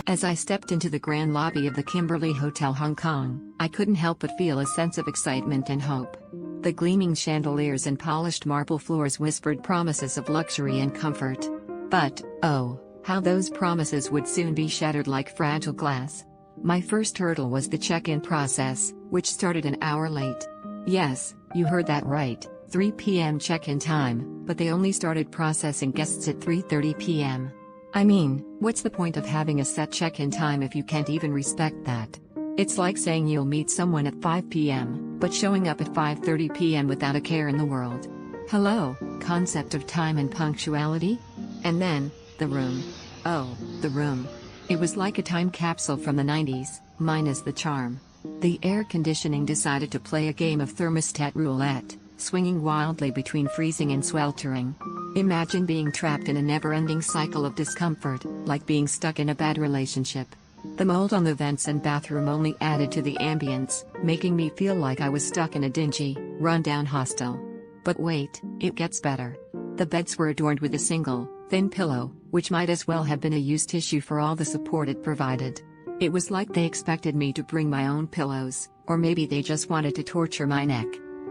As I stepped into the grand lobby of the Kimberley Hotel Hong Kong, I couldn't help but feel a sense of excitement and hope. The gleaming chandeliers and polished marble floors whispered promises of luxury and comfort. But, oh, how those promises would soon be shattered like fragile glass. My first hurdle was the check-in process, which started an hour late. Yes, you heard that right, 3 p.m. check-in time, but they only started processing guests at 3:30 p.m. I mean, what's the point of having a set check-in time if you can't even respect that? It's like saying you'll meet someone at 5 p.m., but showing up at 5:30 p.m. without a care in the world. Hello, concept of time and punctuality? And then, the room. Oh, the room. It was like a time capsule from the 90s, minus the charm. The air conditioning decided to play a game of thermostat roulette, swinging wildly between freezing and sweltering. Imagine being trapped in a never-ending cycle of discomfort, like being stuck in a bad relationship. The mold on the vents and bathroom only added to the ambience, making me feel like I was stuck in a dingy, run-down hostel. But wait, it gets better. The beds were adorned with a single, thin pillow, which might as well have been a used tissue for all the support it provided. It was like they expected me to bring my own pillows, or maybe they just wanted to torture my neck.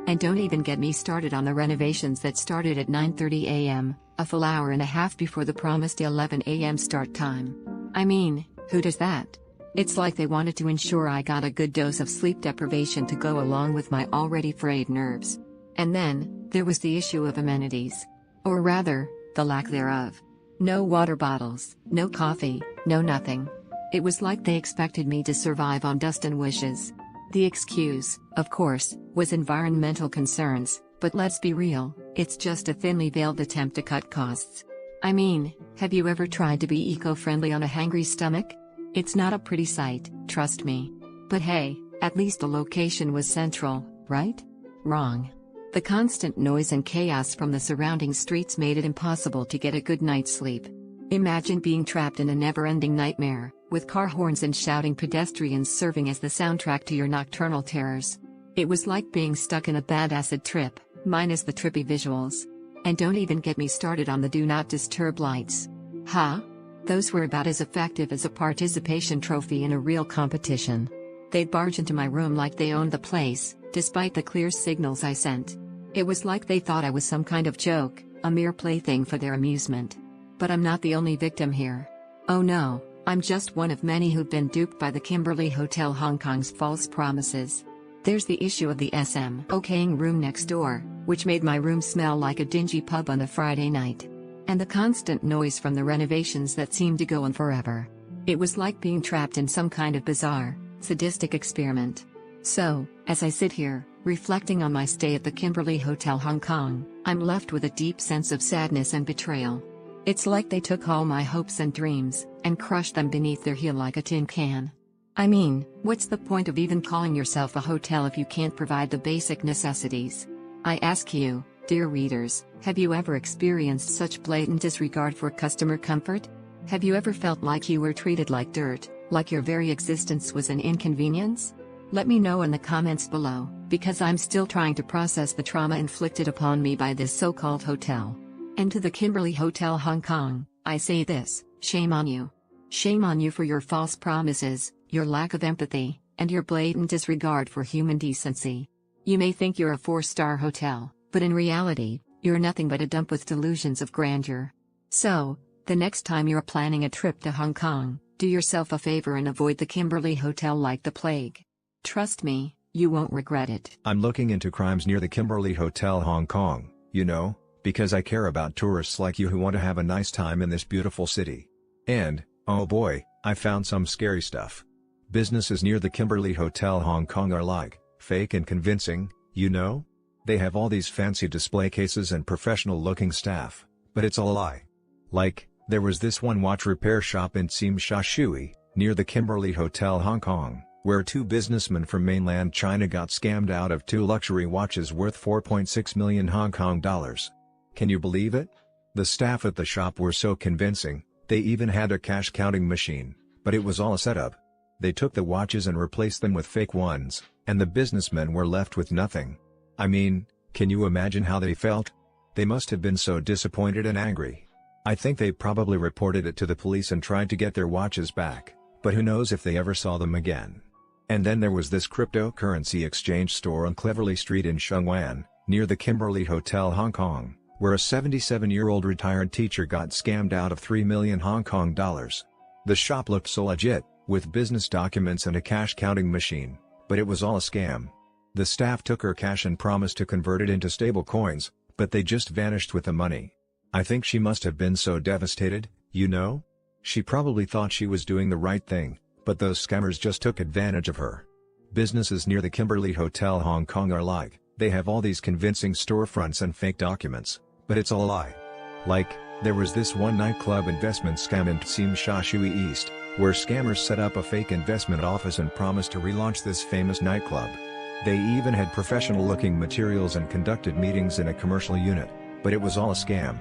And don't even get me started on the renovations that started at 9:30 a.m., a full hour and a half before the promised 11 a.m. start time. I mean, who does that? It's like they wanted to ensure I got a good dose of sleep deprivation to go along with my already frayed nerves. And then, there was the issue of amenities. Or rather, the lack thereof. No water bottles, no coffee, no nothing. It was like they expected me to survive on dust and wishes. The excuse, of course, was environmental concerns, but let's be real, it's just a thinly veiled attempt to cut costs. I mean, have you ever tried to be eco-friendly on a hangry stomach? It's not a pretty sight, trust me. But hey, at least the location was central, right? Wrong. The constant noise and chaos from the surrounding streets made it impossible to get a good night's sleep. Imagine being trapped in a never-ending nightmare, with car horns and shouting pedestrians serving as the soundtrack to your nocturnal terrors. It was like being stuck in a bad acid trip, minus the trippy visuals. And don't even get me started on the do not disturb lights. Huh? Those were about as effective as a participation trophy in a real competition. They'd barge into my room like they owned the place, despite the clear signals I sent. It was like they thought I was some kind of joke, a mere plaything for their amusement. But I'm not the only victim here. Oh no, I'm just one of many who've been duped by the Kimberley Hotel Hong Kong's false promises. There's the issue of the okaying room next door, which made my room smell like a dingy pub on a Friday night. And the constant noise from the renovations that seemed to go on forever. It was like being trapped in some kind of bizarre, sadistic experiment. So, as I sit here, reflecting on my stay at the Kimberley Hotel Hong Kong, I'm left with a deep sense of sadness and betrayal. It's like they took all my hopes and dreams, and crushed them beneath their heel like a tin can. I mean, what's the point of even calling yourself a hotel if you can't provide the basic necessities? I ask you, dear readers, have you ever experienced such blatant disregard for customer comfort? Have you ever felt like you were treated like dirt, like your very existence was an inconvenience? Let me know in the comments below, because I'm still trying to process the trauma inflicted upon me by this so-called hotel. And to the Kimberley Hotel Hong Kong, I say this, shame on you. Shame on you for your false promises, your lack of empathy, and your blatant disregard for human decency. You may think you're a 4-star hotel, but in reality, you're nothing but a dump with delusions of grandeur. So, the next time you're planning a trip to Hong Kong, do yourself a favor and avoid the Kimberley Hotel like the plague. Trust me, you won't regret it. I'm looking into crimes near the Kimberley Hotel Hong Kong, you know, because I care about tourists like you who want to have a nice time in this beautiful city. And, oh boy, I found some scary stuff. Businesses near the Kimberley Hotel Hong Kong are like, fake and convincing, you know? They have all these fancy display cases and professional-looking staff, but it's all a lie. Like, there was this one watch repair shop in Tsim Sha Tsui, near the Kimberley Hotel Hong Kong, where 2 businessmen from mainland China got scammed out of 2 luxury watches worth 4.6 million Hong Kong dollars. Can you believe it? The staff at the shop were so convincing, they even had a cash counting machine, but it was all a setup. They took the watches and replaced them with fake ones, and the businessmen were left with nothing. I mean, can you imagine how they felt? They must have been so disappointed and angry. I think they probably reported it to the police and tried to get their watches back, but who knows if they ever saw them again. And then there was this cryptocurrency exchange store on Cleverly Street in Shenzhen, near the Kimberley Hotel Hong Kong, where a 77-year-old retired teacher got scammed out of 3 million Hong Kong dollars. The shop looked so legit, with business documents and a cash counting machine, but it was all a scam. The staff took her cash and promised to convert it into stable coins, but they just vanished with the money. I think she must have been so devastated, you know? She probably thought she was doing the right thing, but those scammers just took advantage of her. Businesses near the Kimberley Hotel Hong Kong are like, they have all these convincing storefronts and fake documents, but it's all a lie. Like, there was this one nightclub investment scam in Tsim Sha Tsui East, where scammers set up a fake investment office and promised to relaunch this famous nightclub. They even had professional-looking materials and conducted meetings in a commercial unit, but it was all a scam.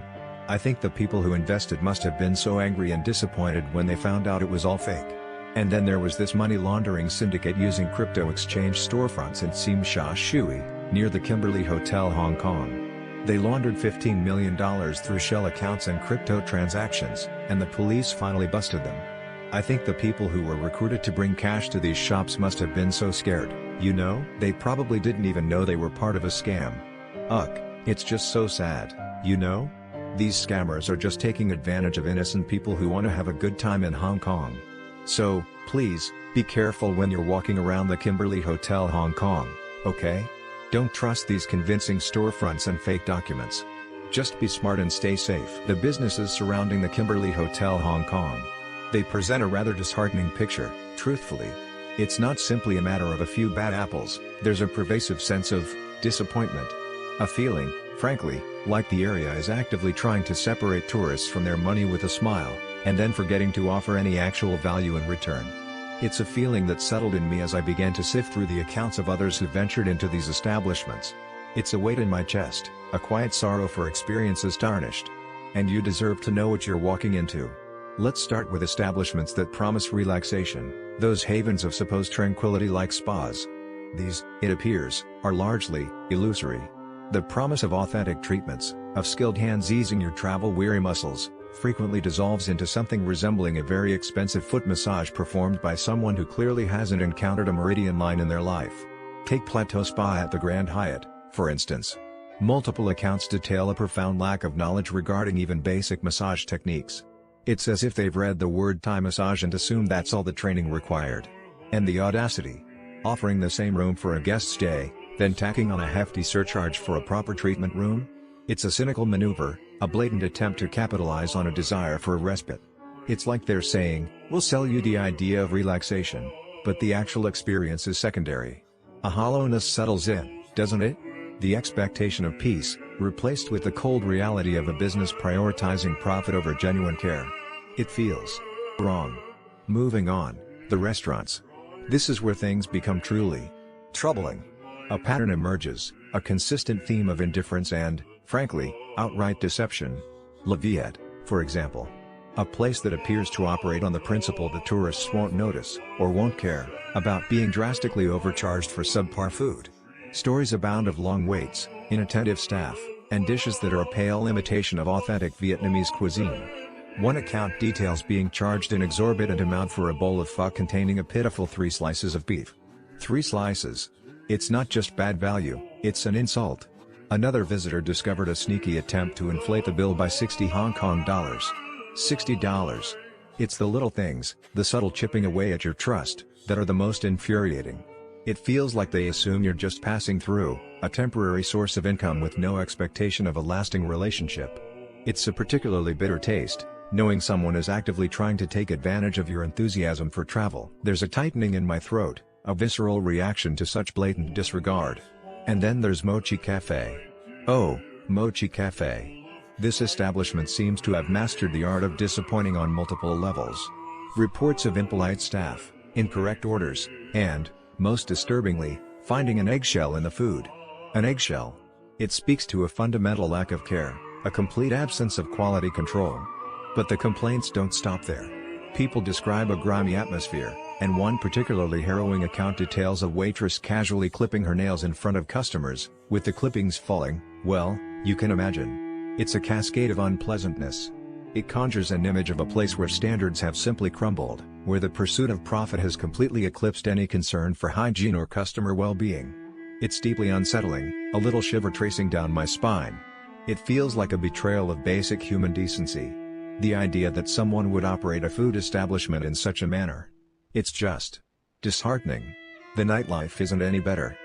I think the people who invested must have been so angry and disappointed when they found out it was all fake. And then there was this money laundering syndicate using crypto exchange storefronts in Tsim Sha Tsui, near the Kimberley Hotel Hong Kong. They laundered $15 million through shell accounts and crypto transactions, and the police finally busted them. I think the people who were recruited to bring cash to these shops must have been so scared, you know? They probably didn't even know they were part of a scam. Ugh, it's just so sad, you know? These scammers are just taking advantage of innocent people who want to have a good time in Hong Kong. So, please, be careful when you're walking around the Kimberley Hotel Hong Kong, okay? Don't trust these convincing storefronts and fake documents. Just be smart and stay safe. The businesses surrounding the Kimberley Hotel Hong Kong. They present a rather disheartening picture, truthfully. It's not simply a matter of a few bad apples, there's a pervasive sense of disappointment. A feeling, frankly, like the area is actively trying to separate tourists from their money with a smile, and then forgetting to offer any actual value in return. It's a feeling that settled in me as I began to sift through the accounts of others who ventured into these establishments. It's a weight in my chest, a quiet sorrow for experiences tarnished. And you deserve to know what you're walking into. Let's start with establishments that promise relaxation, those havens of supposed tranquility like spas. These, it appears, are largely illusory. The promise of authentic treatments, of skilled hands easing your travel-weary muscles, frequently dissolves into something resembling a very expensive foot massage performed by someone who clearly hasn't encountered a meridian line in their life. Take Plateau Spa at the Grand Hyatt, for instance. Multiple accounts detail a profound lack of knowledge regarding even basic massage techniques. It's as if they've read the word Thai massage and assumed that's all the training required. And the audacity. Offering the same room for a guest stay, then tacking on a hefty surcharge for a proper treatment room? It's a cynical maneuver, a blatant attempt to capitalize on a desire for a respite. It's like they're saying, we'll sell you the idea of relaxation, but the actual experience is secondary. A hollowness settles in, doesn't it? The expectation of peace, replaced with the cold reality of a business prioritizing profit over genuine care. It feels wrong. Moving on, the restaurants. This is where things become truly troubling. A pattern emerges, a consistent theme of indifference and, frankly, outright deception. Le Viet, for example. A place that appears to operate on the principle that tourists won't notice, or won't care, about being drastically overcharged for subpar food. Stories abound of long waits, inattentive staff, and dishes that are a pale imitation of authentic Vietnamese cuisine. One account details being charged an exorbitant amount for a bowl of pho containing a pitiful 3 slices of beef. 3 slices. It's not just bad value, it's an insult. Another visitor discovered a sneaky attempt to inflate the bill by 60 Hong Kong dollars. $60. It's the little things, the subtle chipping away at your trust, that are the most infuriating. It feels like they assume you're just passing through, a temporary source of income with no expectation of a lasting relationship. It's a particularly bitter taste, knowing someone is actively trying to take advantage of your enthusiasm for travel. There's a tightening in my throat, a visceral reaction to such blatant disregard. And then there's Mochi Cafe. Oh, Mochi Cafe. This establishment seems to have mastered the art of disappointing on multiple levels. Reports of impolite staff, incorrect orders, and, most disturbingly, finding an eggshell in the food. An eggshell. It speaks to a fundamental lack of care, a complete absence of quality control. But the complaints don't stop there. People describe a grimy atmosphere, and one particularly harrowing account details a waitress casually clipping her nails in front of customers, with the clippings falling, well, you can imagine. It's a cascade of unpleasantness. It conjures an image of a place where standards have simply crumbled, where the pursuit of profit has completely eclipsed any concern for hygiene or customer well-being. It's deeply unsettling, a little shiver tracing down my spine. It feels like a betrayal of basic human decency. The idea that someone would operate a food establishment in such a manner. It's just disheartening. The nightlife isn't any better.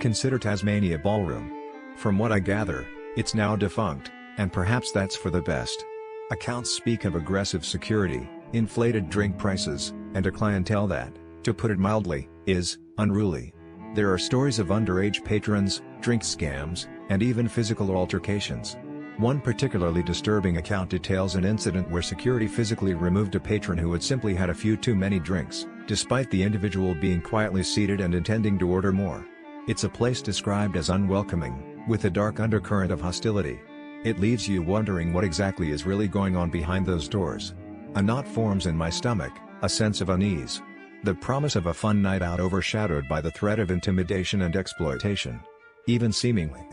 Consider Tasmania Ballroom. From what I gather, it's now defunct, and perhaps that's for the best. Accounts speak of aggressive security, inflated drink prices, and a clientele that, to put it mildly, is unruly. There are stories of underage patrons, drink scams, and even physical altercations. One particularly disturbing account details an incident where security physically removed a patron who had simply had a few too many drinks, despite the individual being quietly seated and intending to order more. It's a place described as unwelcoming, with a dark undercurrent of hostility. It leaves you wondering what exactly is really going on behind those doors. A knot forms in my stomach, a sense of unease. The promise of a fun night out overshadowed by the threat of intimidation and exploitation. Even seemingly